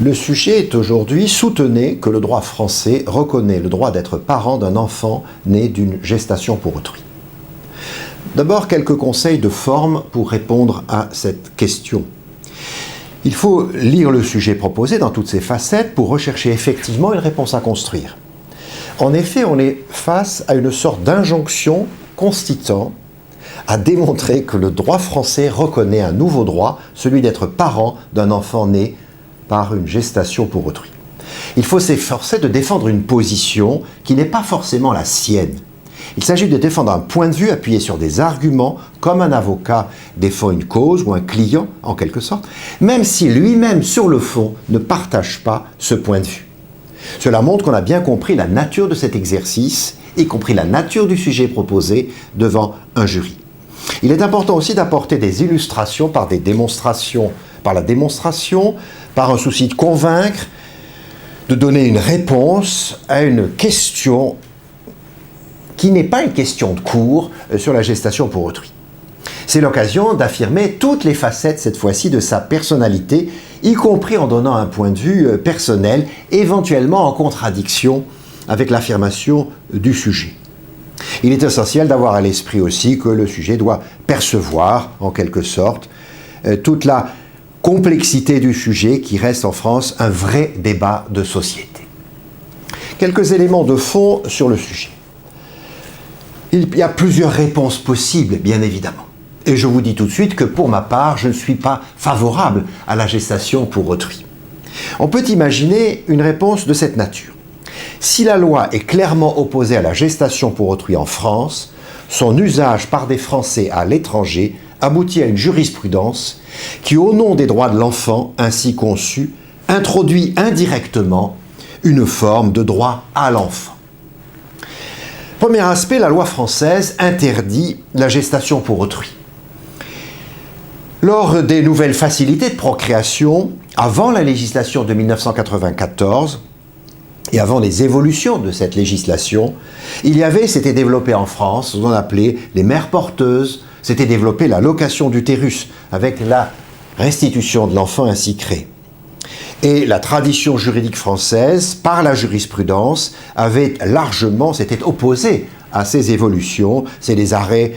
Le sujet est aujourd'hui: soutenez que le droit français reconnaît le droit d'être parent d'un enfant né d'une gestation pour autrui. D'abord, quelques conseils de forme pour répondre à cette question. Il faut lire le sujet proposé dans toutes ses facettes pour rechercher effectivement une réponse à construire. En effet, on est face à une sorte d'injonction constitant à démontrer que le droit français reconnaît un nouveau droit, celui d'être parent d'un enfant né par une gestation pour autrui. Il faut s'efforcer de défendre une position qui n'est pas forcément la sienne. Il s'agit de défendre un point de vue appuyé sur des arguments, comme un avocat défend une cause ou un client, en quelque sorte, même si lui-même, sur le fond, ne partage pas ce point de vue. Cela montre qu'on a bien compris la nature de cet exercice, y compris la nature du sujet proposé devant un jury. Il est important aussi d'apporter des illustrations par la démonstration, par un souci de convaincre, de donner une réponse à une question qui n'est pas une question de cours sur la gestation pour autrui. C'est l'occasion d'affirmer toutes les facettes, cette fois-ci, de sa personnalité, y compris en donnant un point de vue personnel, éventuellement en contradiction avec l'affirmation du sujet. Il est essentiel d'avoir à l'esprit aussi que le sujet doit percevoir, en quelque sorte, toute la complexité du sujet qui reste en France un vrai débat de société. Quelques éléments de fond sur le sujet. Il y a plusieurs réponses possibles, bien évidemment. Et je vous dis tout de suite que pour ma part, je ne suis pas favorable à la gestation pour autrui. On peut imaginer une réponse de cette nature. Si la loi est clairement opposée à la gestation pour autrui en France, son usage par des Français à l'étranger aboutit à une jurisprudence qui, au nom des droits de l'enfant ainsi conçus, introduit indirectement une forme de droit à l'enfant. Premier aspect, la loi française interdit la gestation pour autrui. Lors des nouvelles facilités de procréation, avant la législation de 1994 et avant les évolutions de cette législation, s'était développé en France ce qu'on appelait les mères porteuses, s'était développé la location d'utérus avec la restitution de l'enfant ainsi créé. Et la tradition juridique française, par la jurisprudence, s'était opposée à ces évolutions. C'est les arrêts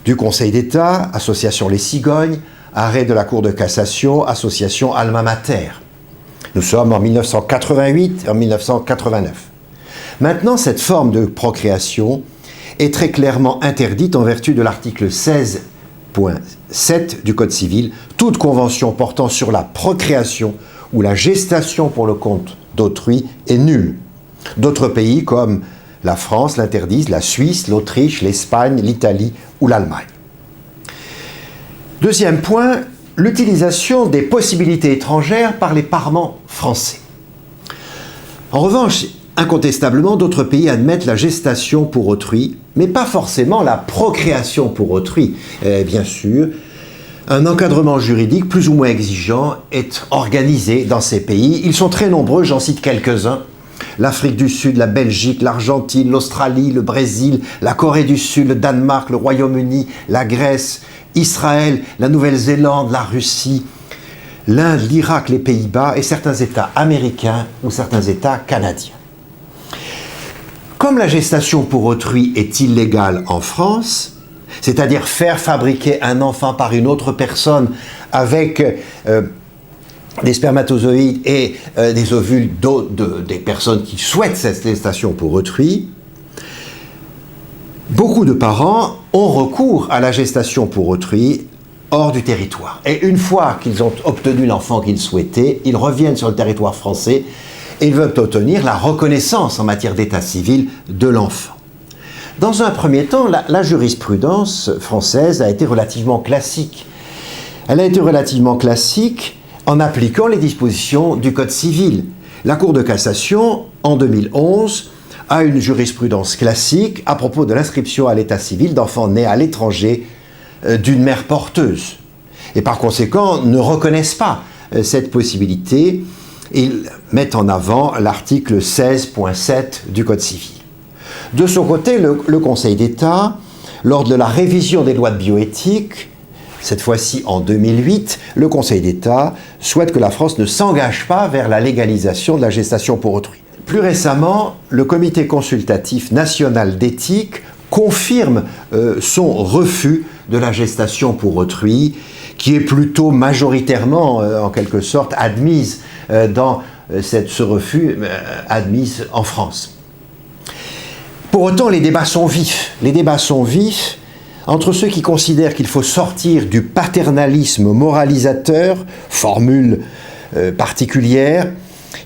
du Conseil d'État, Association Les Cigognes, arrêt de la Cour de cassation, Association Alma Mater. Nous sommes en 1988 et en 1989. Maintenant, cette forme de procréation est très clairement interdite en vertu de l'article 16.7 du Code civil. Toute convention portant sur la procréation ou la gestation pour le compte d'autrui est nulle. D'autres pays comme la France l'interdisent, la Suisse, l'Autriche, l'Espagne, l'Italie ou l'Allemagne. Deuxième point, l'utilisation des possibilités étrangères par les parents français. En revanche, incontestablement, d'autres pays admettent la gestation pour autrui, mais pas forcément la procréation pour autrui. Bien sûr, un encadrement juridique plus ou moins exigeant est organisé dans ces pays. Ils sont très nombreux, j'en cite quelques-uns. L'Afrique du Sud, la Belgique, l'Argentine, l'Australie, le Brésil, la Corée du Sud, le Danemark, le Royaume-Uni, la Grèce, Israël, la Nouvelle-Zélande, la Russie, l'Inde, l'Irak, les Pays-Bas et certains États américains ou certains États canadiens. Comme la gestation pour autrui est illégale en France, c'est-à-dire faire fabriquer un enfant par une autre personne avec des spermatozoïdes et des ovules des personnes qui souhaitent cette gestation pour autrui, beaucoup de parents ont recours à la gestation pour autrui hors du territoire. Et une fois qu'ils ont obtenu l'enfant qu'ils souhaitaient, ils reviennent sur le territoire français et ils veulent obtenir la reconnaissance en matière d'état civil de l'enfant. Dans un premier temps, la jurisprudence française a été relativement classique. Elle a été relativement classique en appliquant les dispositions du Code civil. La Cour de cassation, en 2011, a une jurisprudence classique à propos de l'inscription à l'état civil d'enfants nés à l'étranger d'une mère porteuse. Et par conséquent, ne reconnaissent pas cette possibilité. Ils mettent en avant l'article 16.7 du Code civil. De son côté, le Conseil d'État, lors de la révision des lois de bioéthique, Cette fois-ci, en 2008, le Conseil d'État souhaite que la France ne s'engage pas vers la légalisation de la gestation pour autrui. Plus récemment, le Comité consultatif national d'éthique confirme son refus de la gestation pour autrui, qui est plutôt majoritairement, en quelque sorte, admise dans ce refus, admise en France. Pour autant, les débats sont vifs. Les débats sont vifs entre ceux qui considèrent qu'il faut sortir du paternalisme moralisateur, formule particulière,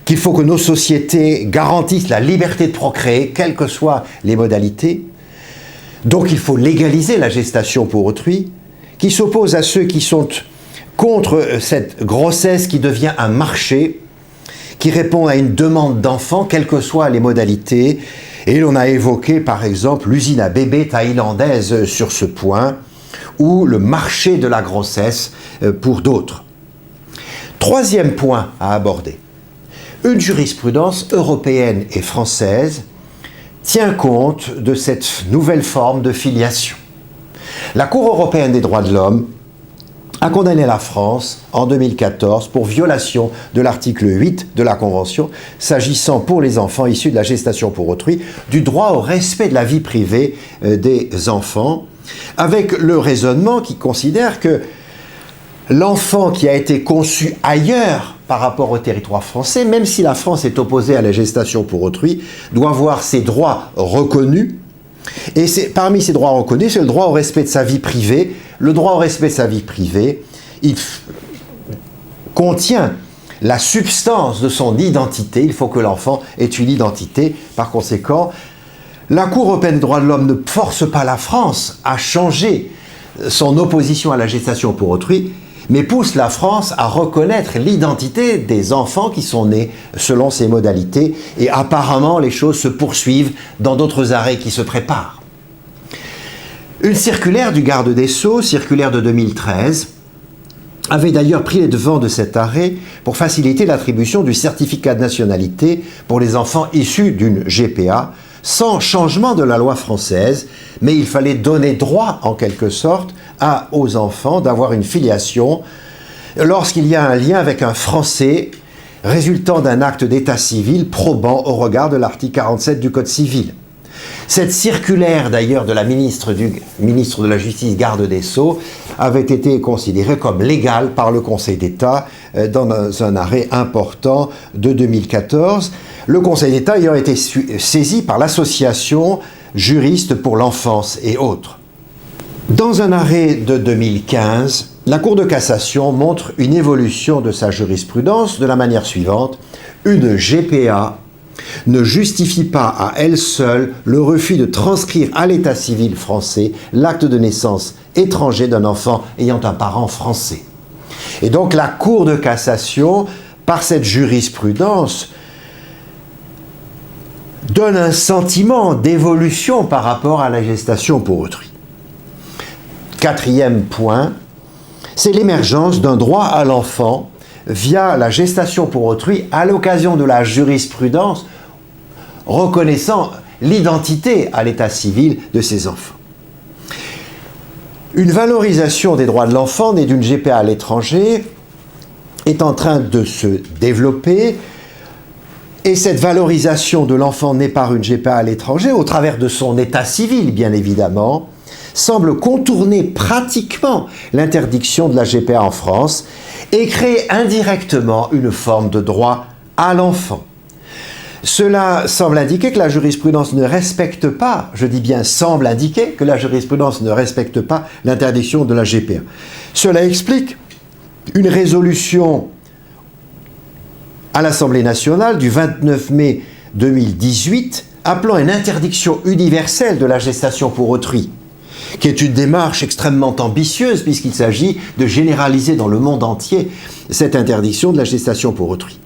qu'il faut que nos sociétés garantissent la liberté de procréer, quelles que soient les modalités. Donc il faut légaliser la gestation pour autrui, qui s'oppose à ceux qui sont contre cette grossesse qui devient un marché, qui répond à une demande d'enfant, quelles que soient les modalités. Et l'on a évoqué par exemple l'usine à bébés thaïlandaise sur ce point, ou le marché de la grossesse pour d'autres. Troisième point à aborder. Une jurisprudence européenne et française tient compte de cette nouvelle forme de filiation. La Cour européenne des droits de l'homme a condamné la France en 2014 pour violation de l'article 8 de la Convention, s'agissant pour les enfants issus de la gestation pour autrui, du droit au respect de la vie privée des enfants, avec le raisonnement qui considère que l'enfant qui a été conçu ailleurs par rapport au territoire français, même si la France est opposée à la gestation pour autrui, doit voir ses droits reconnus. Et parmi ces droits reconnus, c'est le droit au respect de sa vie privée. Le droit au respect de sa vie privée, il contient la substance de son identité. Il faut que l'enfant ait une identité. Par conséquent, la Cour européenne des droits de l'homme ne force pas la France à changer son opposition à la gestation pour autrui, mais pousse la France à reconnaître l'identité des enfants qui sont nés selon ces modalités. Et apparemment, les choses se poursuivent dans d'autres arrêts qui se préparent. Une circulaire du garde des Sceaux, circulaire de 2013, avait d'ailleurs pris les devants de cet arrêt pour faciliter l'attribution du certificat de nationalité pour les enfants issus d'une GPA, sans changement de la loi française, mais il fallait donner droit, en quelque sorte, aux enfants d'avoir une filiation lorsqu'il y a un lien avec un Français résultant d'un acte d'état civil probant au regard de l'article 47 du Code civil. Cette circulaire, d'ailleurs, de la ministre de la Justice, garde des Sceaux, avait été considérée comme légale par le Conseil d'État dans un arrêt important de 2014. Le Conseil d'État ayant été saisi par l'association Juristes pour l'enfance et autres. Dans un arrêt de 2015, la Cour de cassation montre une évolution de sa jurisprudence de la manière suivante. Une GPA ne justifie pas à elle seule le refus de transcrire à l'état civil français l'acte de naissance étranger d'un enfant ayant un parent français. Et donc la Cour de cassation, par cette jurisprudence, donne un sentiment d'évolution par rapport à la gestation pour autrui. Quatrième point, c'est l'émergence d'un droit à l'enfant via la gestation pour autrui à l'occasion de la jurisprudence reconnaissant l'identité à l'état civil de ces enfants. Une valorisation des droits de l'enfant née d'une GPA à l'étranger est en train de se développer, et cette valorisation de l'enfant né par une GPA à l'étranger, au travers de son état civil bien évidemment, semble contourner pratiquement l'interdiction de la GPA en France et créer indirectement une forme de droit à l'enfant. Cela semble indiquer que la jurisprudence ne respecte pas, je dis bien semble indiquer que la jurisprudence ne respecte pas l'interdiction de la GPA. Cela explique une résolution à l'Assemblée nationale du 29 mai 2018 appelant à une interdiction universelle de la gestation pour autrui, qui est une démarche extrêmement ambitieuse puisqu'il s'agit de généraliser dans le monde entier cette interdiction de la gestation pour autrui.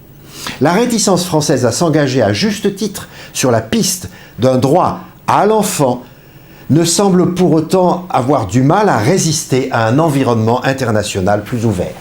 La réticence française à s'engager à juste titre sur la piste d'un droit à l'enfant ne semble pour autant avoir du mal à résister à un environnement international plus ouvert.